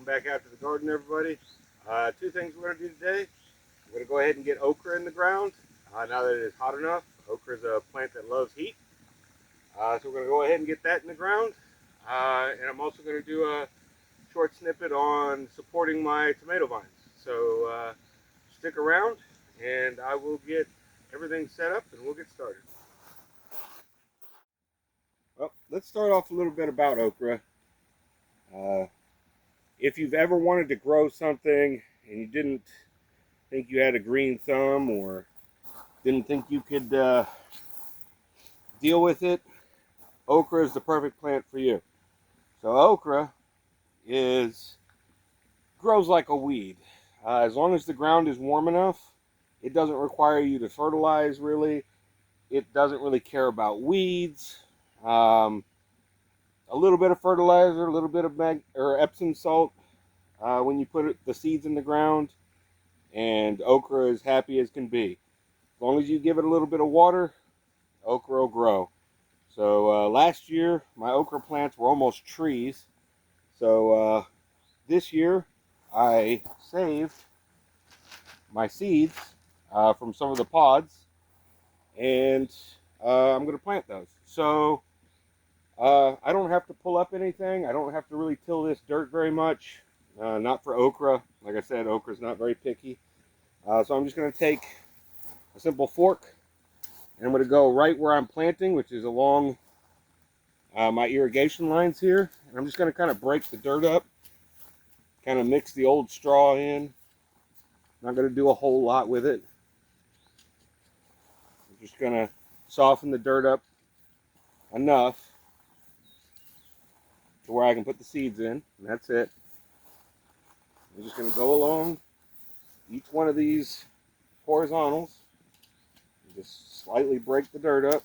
back out to the garden, everybody. Two things we're going to do today. We're going to go ahead and get okra in the ground now that it is hot enough. Okra is a plant that loves heat. So we're going to go ahead and get that in the ground. And I'm also going to do a short snippet on supporting my tomato vines. So stick around and I will get everything set up and we'll get started. Well, let's start off a little bit about okra. If you've ever wanted to grow something and you didn't think you had a green thumb or didn't think you could deal with it, okra is the perfect plant for you. So okra grows like a weed. As long as the ground is warm enough, it doesn't require you to fertilize really. It doesn't really care about weeds. A little bit of fertilizer, a little bit of Epsom salt when you put the seeds in the ground, and okra is happy as can be. As long as you give it a little bit of water, okra will grow. So last year, my okra plants were almost trees. So this year, I saved my seeds from some of the pods, and I'm going to plant those. So I don't have to pull up anything. I don't have to really till this dirt very much. Not for okra. Like I said, okra is not very picky. So I'm just going to take a simple fork, and I'm going to go right where I'm planting, which is along my irrigation lines here. And I'm just going to kind of break the dirt up, kind of mix the old straw in. Not going to do a whole lot with it. I'm just going to soften the dirt up enough to where I can put the seeds in, and that's it. I'm just going to go along each one of these horizontals and just slightly break the dirt up.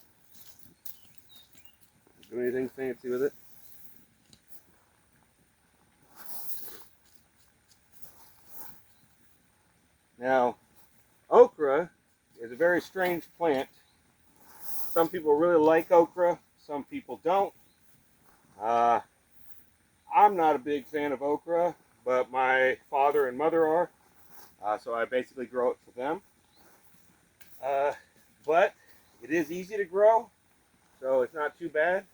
Don't do anything fancy with it. Now, okra is a very strange plant. Some people really like okra, some people don't. I'm not a big fan of okra, but my father and mother are, so I basically grow it for them. But it is easy to grow, so it's not too bad.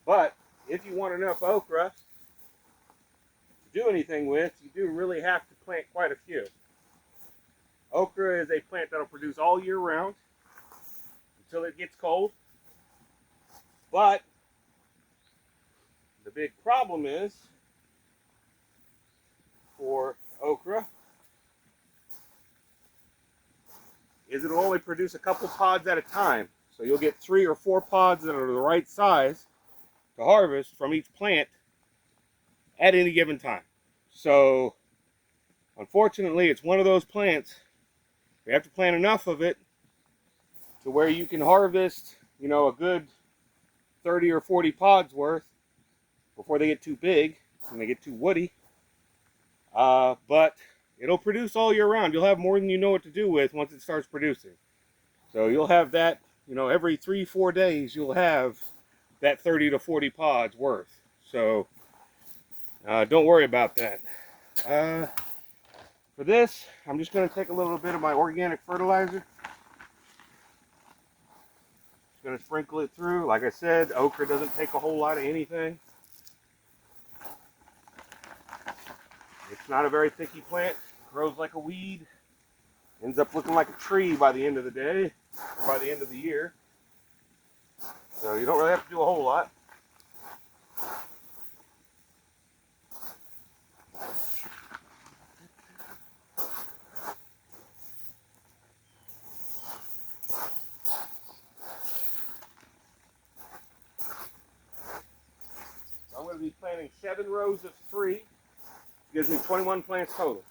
But if you want enough okra to do anything with, you do really have to plant quite a few. Okra is a plant that'll produce all year round until it gets cold. But the big problem is for okra is it'll only produce a couple pods at a time. So you'll get 3 or 4 pods that are the right size to harvest from each plant at any given time. So unfortunately, it's one of those plants. You have to plant enough of it to where you can harvest, a good 30 or 40 pods worth before they get too big and they get too woody. But it'll produce all year round. You'll have more than you know what to do with once it starts producing. So you'll have that, every 3-4 days you'll have that 30 to 40 pods worth. So don't worry about that. For this, I'm just going to take a little bit of my organic fertilizer. Just going to sprinkle it through. Like I said, okra doesn't take a whole lot of anything. It's not a very picky plant. It grows like a weed. Ends up looking like a tree by the end of the day, or by the end of the year. So you don't really have to do a whole lot. So I'm going to be planting 7 rows of 3. It gives me 21 plants total.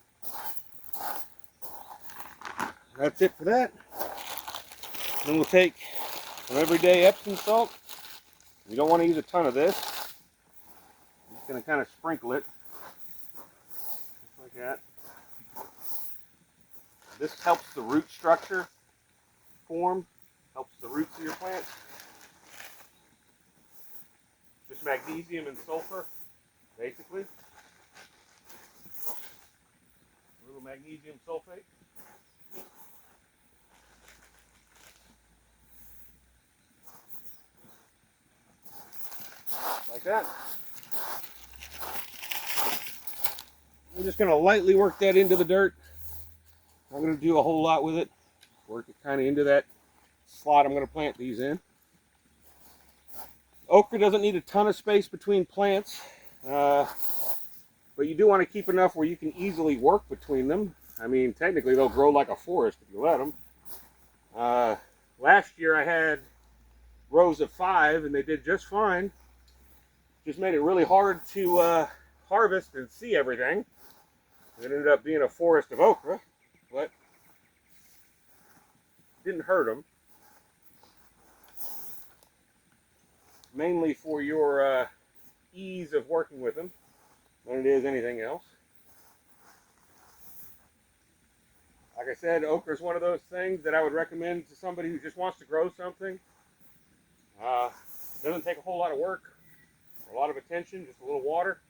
That's it for that. Then we'll take some everyday Epsom salt. You don't want to use a ton of this. I'm just going to kind of sprinkle it. Just like that. This helps the root structure form. Helps the roots of your plant. Just magnesium and sulfur. basically. A little magnesium sulfate. Like that. I'm just going to lightly work that into the dirt. I'm going to do a whole lot with it. Work it kind of into that slot I'm going to plant these in. Okra doesn't need a ton of space between plants, but you do want to keep enough where you can easily work between them. I mean, technically they'll grow like a forest if you let them. Last year I had rows of 5 and they did just fine. Just made it really hard to harvest and see everything. It ended up being a forest of okra, but didn't hurt them. Mainly for your ease of working with them than it is anything else. Like I said, okra is one of those things that I would recommend to somebody who just wants to grow something. It doesn't take a whole lot of work, or a lot of attention, just a little water.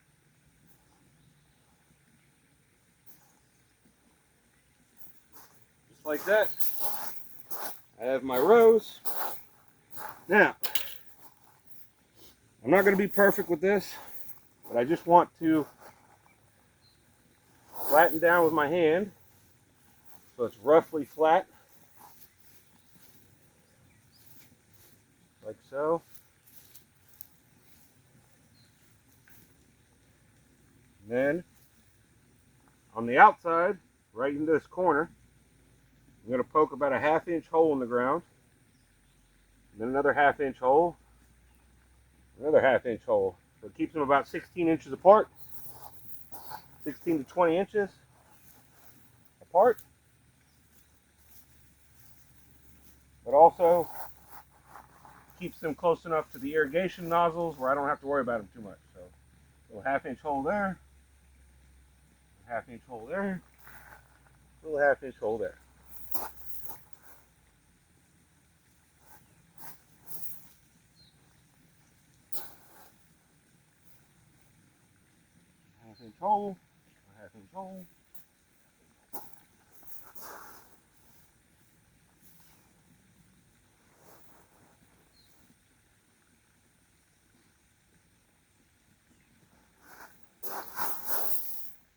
Just like that. I have my rows. Now, I'm not going to be perfect with this, but I just want to flatten down with my hand so it's roughly flat, like so. And then on the outside, right into this corner, I'm going to poke about a 1/2 inch hole in the ground, and then another 1/2 inch hole, another 1/2 inch hole. So it keeps them about 16 inches apart, 16 to 20 inches apart, but also keeps them close enough to the irrigation nozzles where I don't have to worry about them too much. So a little 1/2 inch hole there, a 1/2 inch hole there, a little 1/2 inch hole there. Half-inch hole, a 1/2 inch hole.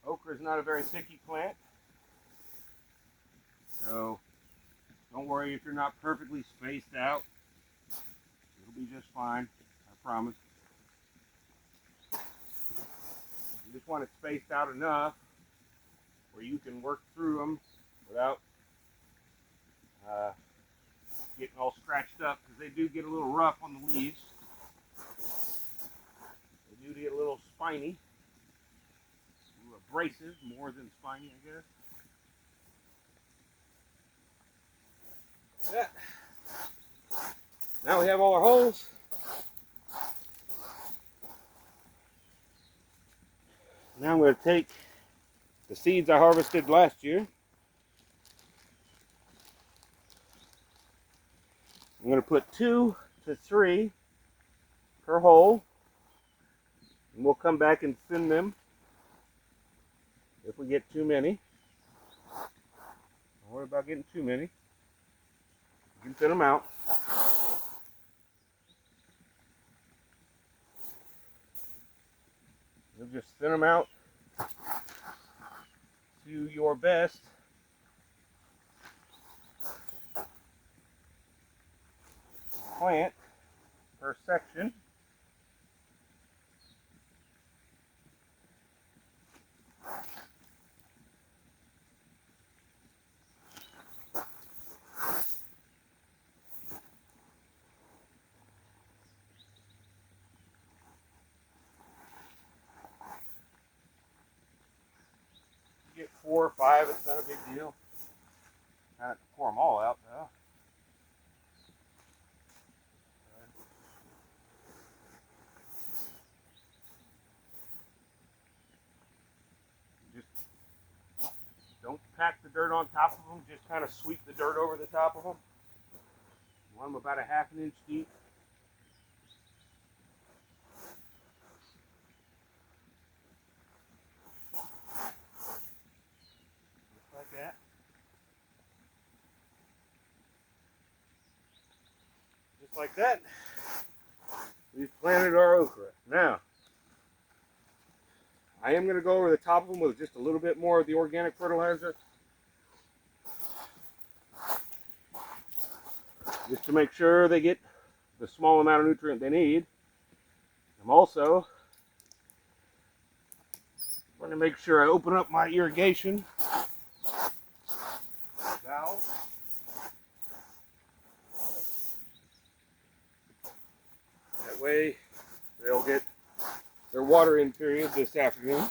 Okra is not a very picky plant, so don't worry if you're not perfectly spaced out. It'll be just fine, I promise. You just want it spaced out enough where you can work through them without getting all scratched up, because they do get a little rough on the leaves. They do get a little spiny, a little abrasive, more than spiny, I guess. Yeah. Now we have all our holes. Now I'm going to take the seeds I harvested last year. I'm going to put 2 to 3 per hole, and we'll come back and thin them if we get too many. Don't worry about getting too many. You can thin them out. You'll just thin them out to your best. Plant per section. Get 4 or 5, it's not a big deal. I have to pour them all out though. Just don't pack the dirt on top of them, just kind of sweep the dirt over the top of them. You want them about a 1/2 inch deep. Like that, we've planted our okra. Now, I am going to go over the top of them with just a little bit more of the organic fertilizer, just to make sure they get the small amount of nutrient they need. I'm also going to make sure I open up my irrigation valve. That way they'll get their watering period this afternoon.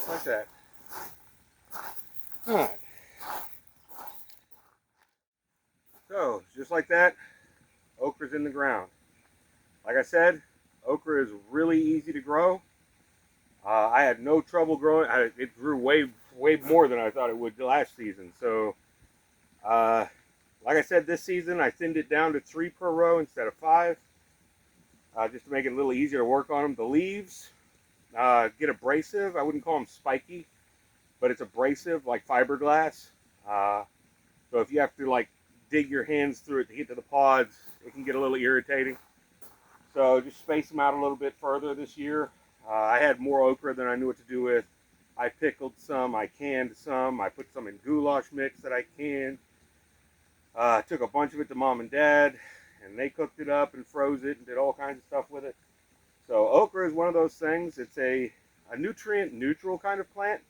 Like that. Alright. So, just like that, okra's in the ground. Like I said, okra is really easy to grow. I had no trouble growing. It grew way more than I thought it would last season. So, like I said, this season I thinned it down to 3 per row instead of 5, just to make it a little easier to work on them. The leaves get abrasive. I wouldn't call them spiky, but it's abrasive like fiberglass. So if you have to like dig your hands through it to get to the pods, it can get a little irritating. So just space them out a little bit further this year. I had more okra than I knew what to do with. I pickled some, I canned some, I put some in goulash mix that I canned. Took a bunch of it to mom and dad, and they cooked it up and froze it and did all kinds of stuff with it. So okra is one of those things. It's a nutrient neutral kind of plant.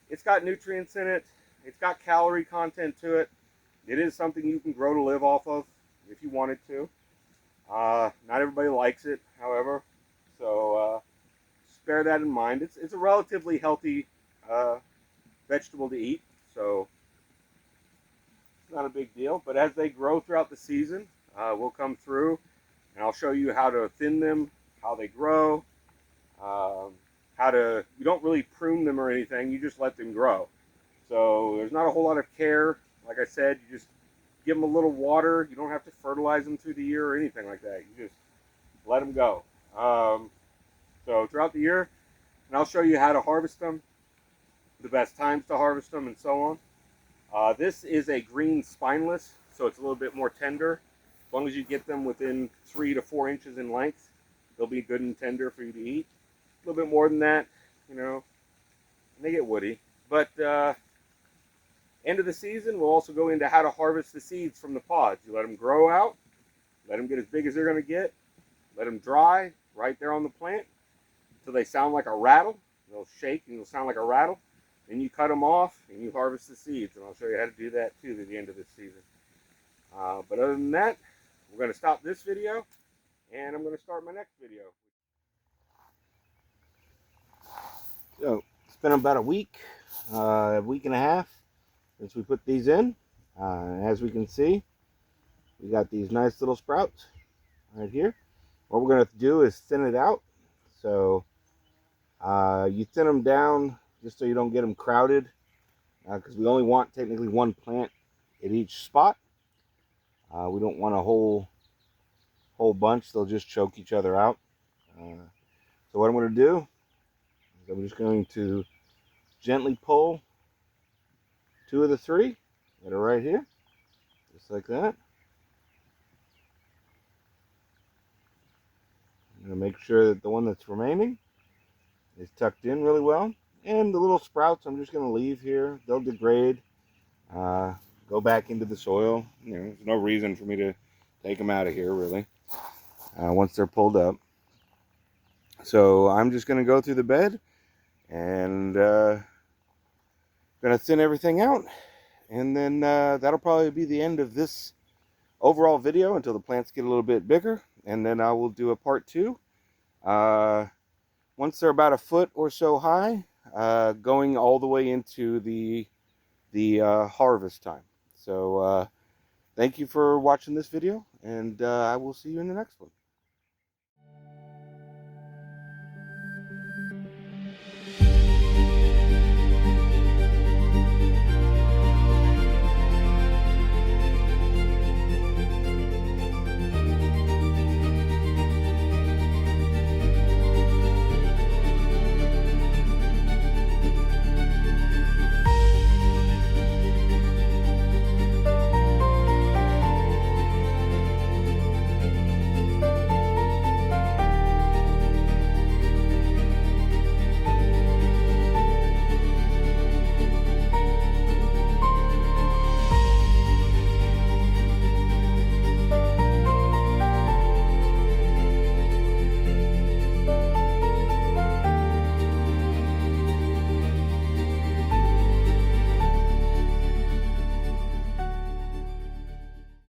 It's got nutrients in it. It's got calorie content to it. It is something you can grow to live off of if you wanted to. Not everybody likes it, however, so bear that in mind. It's a relatively healthy vegetable to eat, so it's not a big deal. But as they grow throughout the season, we'll come through and I'll show you how to thin them, how they grow, you don't really prune them or anything, you just let them grow. So there's not a whole lot of care. Like I said, you just give them a little water. You don't have to fertilize them through the year or anything like that. You just let them go. So throughout the year, and I'll show you how to harvest them, the best times to harvest them, and so on. This is a green spineless, so it's a little bit more tender. As long as you get them within 3 to 4 inches in length, they'll be good and tender for you to eat. A little bit more than that, you know, and they get woody. But end of the season, we'll also go into how to harvest the seeds from the pods. You let them grow out, let them get as big as they're going to get, let them dry right there on the plant until they sound like a rattle. They'll shake and they'll sound like a rattle. Then you cut them off and you harvest the seeds, and I'll show you how to do that too at the end of this season. But other than that, we're going to stop this video, and I'm going to start my next video. So it's been about a week and a half since we put these in. As we can see, we got these nice little sprouts right here. What we're going to do is thin it out. So you thin them down just so you don't get them crowded, because we only want technically one plant at each spot. We don't want a whole bunch. They'll just choke each other out. So what I'm going to do is I'm just going to gently pull 2 of the 3 that are right here, just like that. I'm going to make sure that the one that's remaining is tucked in really well. And the little sprouts I'm just going to leave here. They'll degrade, go back into the soil. You know, there's no reason for me to take them out of here, really, once they're pulled up. So I'm just going to go through the bed and going to thin everything out. And then that'll probably be the end of this overall video until the plants get a little bit bigger. And then I will do a part 2. Once they're about a foot or so high, going all the way into the harvest time. So thank you for watching this video, And I will see you in the next one.